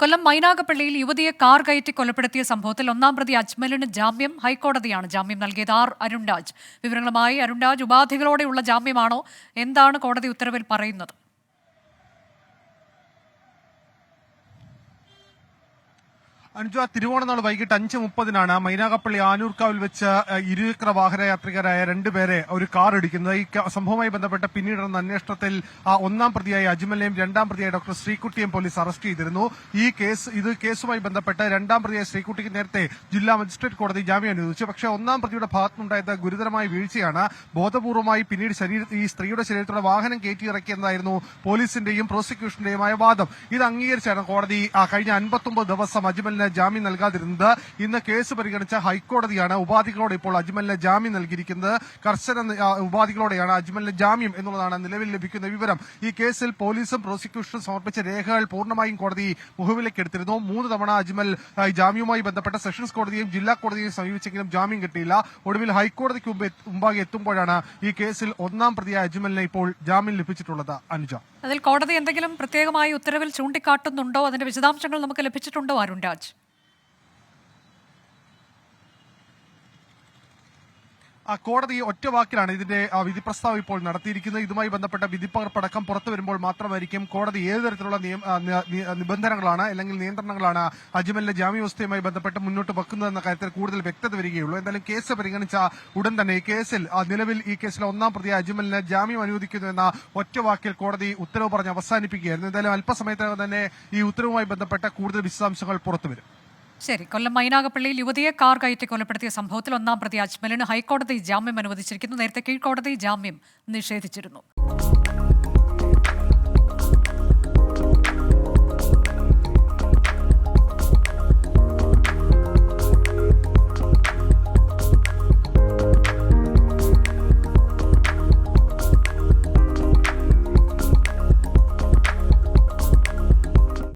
കൊല്ലം മൈനാഗപ്പള്ളിയിൽ യുവതിയെ കാർ കയറ്റി കൊലപ്പെടുത്തിയ സംഭവത്തിൽ ഒന്നാം പ്രതി അജ്മലിന് ജാമ്യം ഹൈക്കോടതിയാണ് ജാമ്യം നൽകിയത്. അരുൺരാജ് വിവരങ്ങളുമായി. അരുൺരാജ്, ഉപാധികളോടെയുള്ള ജാമ്യമാണോ? എന്താണ് കോടതി ഉത്തരവിൽ പറയുന്നത്? അനുജ, തിരുവോണനാൾ വൈകിട്ട് 5:30 മൈനാഗപ്പള്ളി ആനൂർക്കാവിൽ വെച്ച് ഇരുചക്ര വാഹന യാത്രികരായ രണ്ടുപേരെ ഒരു കാർ ഇടിക്കുന്നത്. ഈ സംഭവവുമായി ബന്ധപ്പെട്ട് പിന്നീട് നടന്ന അന്വേഷണത്തിൽ ഒന്നാം പ്രതിയായ അജ്മലിനെയും രണ്ടാം പ്രതിയായ ഡോക്ടർ ശ്രീകുട്ടിയെയും പോലീസ് അറസ്റ്റ് ചെയ്തിരുന്നു. കേസുമായി ബന്ധപ്പെട്ട് രണ്ടാം പ്രതിയായ ശ്രീകുട്ടിക്ക് നേരത്തെ ജില്ലാ മജിസ്ട്രേറ്റ് കോടതി ജാമ്യം അനുവദിച്ചു. പക്ഷേ ഒന്നാം പ്രതിയുടെ ഭാഗത്തുനിന്നുണ്ടായത് ഗുരുതരമായ വീഴ്ചയാണ്. ബോധപൂർവമായി പിന്നീട് ഈ സ്ത്രീയുടെ ശരീരത്തോടെ വാഹനം കയറ്റിയിറക്കിയെന്നായിരുന്നു പോലീസിന്റെയും പ്രോസിക്യൂഷന്റെയുമായ വാദം. ഇത് അംഗീകരിച്ചാണ് കോടതി കഴിഞ്ഞ 59 ദിവസം അജ്മലിന് ജാമ്യം നൽകാതിരുന്നത്. ഇന്ന് കേസ് പരിഗണിച്ച ഹൈക്കോടതിയാണ് ഉപാധികളോടെ ഇപ്പോൾ അജ്മലിന് ജാമ്യം നൽകിയിരിക്കുന്നത്. കർശന ഉപാധികളോടെയാണ് അജ്മലിന് ജാമ്യം എന്നുള്ളതാണ് നിലവിൽ ലഭിക്കുന്ന വിവരം. ഈ കേസിൽ പോലീസും പ്രോസിക്യൂഷനും സമർപ്പിച്ച രേഖകൾ പൂർണ്ണമായും കോടതി മുഖവിലേക്ക് എടുത്തിരുന്നു. 3 തവണ അജ്മൽ ജാമ്യവുമായി ബന്ധപ്പെട്ട സെഷൻസ് കോടതിയും ജില്ലാ കോടതിയും സമീപിച്ചെങ്കിലും ജാമ്യം കിട്ടിയില്ല. ഒടുവിൽ ഹൈക്കോടതിക്ക് മുമ്പാകെ എത്തുമ്പോഴാണ് ഈ കേസിൽ ഒന്നാം പ്രതിയായ അജ്മലിന് ഇപ്പോൾ ജാമ്യം ലഭിച്ചിട്ടുള്ളത്. അനുജ, അതിൽ കോടതി എന്തെങ്കിലും പ്രത്യേകമായി ഉത്തരവിൽ ചൂണ്ടിക്കാട്ടുന്നുണ്ടോ? അതിന്റെ വിശദാംശങ്ങൾ നമുക്ക് ലഭിച്ചിട്ടുണ്ടോ അരുൺരാജ്? കോടതി ഒറ്റ വാക്കിലാണ് ഇതിന്റെ വിധി പ്രസ്താവം ഇപ്പോൾ നടത്തിയിരിക്കുന്നത്. ഇതുമായി ബന്ധപ്പെട്ട വിധിപ്പകർപ്പടക്കം പുറത്തു വരുമ്പോൾ മാത്രമായിരിക്കും കോടതി ഏത് തരത്തിലുള്ള നിബന്ധനകളാണ് അല്ലെങ്കിൽ നിയന്ത്രണങ്ങളാണ് അജ്മലിന്റെ ജാമ്യവ്യവസ്ഥയുമായി ബന്ധപ്പെട്ട് മുന്നോട്ട് വെക്കുന്നതെന്ന കാര്യത്തിൽ കൂടുതൽ വ്യക്തത വരികയുള്ളൂ. എന്തായാലും കേസ് പരിഗണിച്ച ഉടൻ തന്നെ നിലവിൽ ഈ കേസിലെ ഒന്നാം പ്രതിയായ അജ്മലിന് ജാമ്യം അനുവദിക്കുന്നു എന്ന ഒറ്റ വാക്കിൽ കോടതി ഉത്തരവ് പറഞ്ഞ് അവസാനിപ്പിക്കുകയായിരുന്നു. എന്തായാലും അല്പസമയത്തിനകം തന്നെ ഈ ഉത്തരവുമായി ബന്ധപ്പെട്ട കൂടുതൽ വിശദാംശങ്ങൾ പുറത്തുവരും. ശരി. കൊല്ലം മൈനാഗപ്പള്ളിയിൽ യുവതിയെ കാർ കയറ്റി കൊലപ്പെടുത്തിയ സംഭവത്തിൽ ഒന്നാം പ്രതി അജ്മലിന് ഹൈക്കോടതി ജാമ്യം അനുവദിച്ചിരിക്കുന്നു. നേരത്തെ കീഴ്ക്കോടതി ജാമ്യം നിഷേധിച്ചിരുന്നു.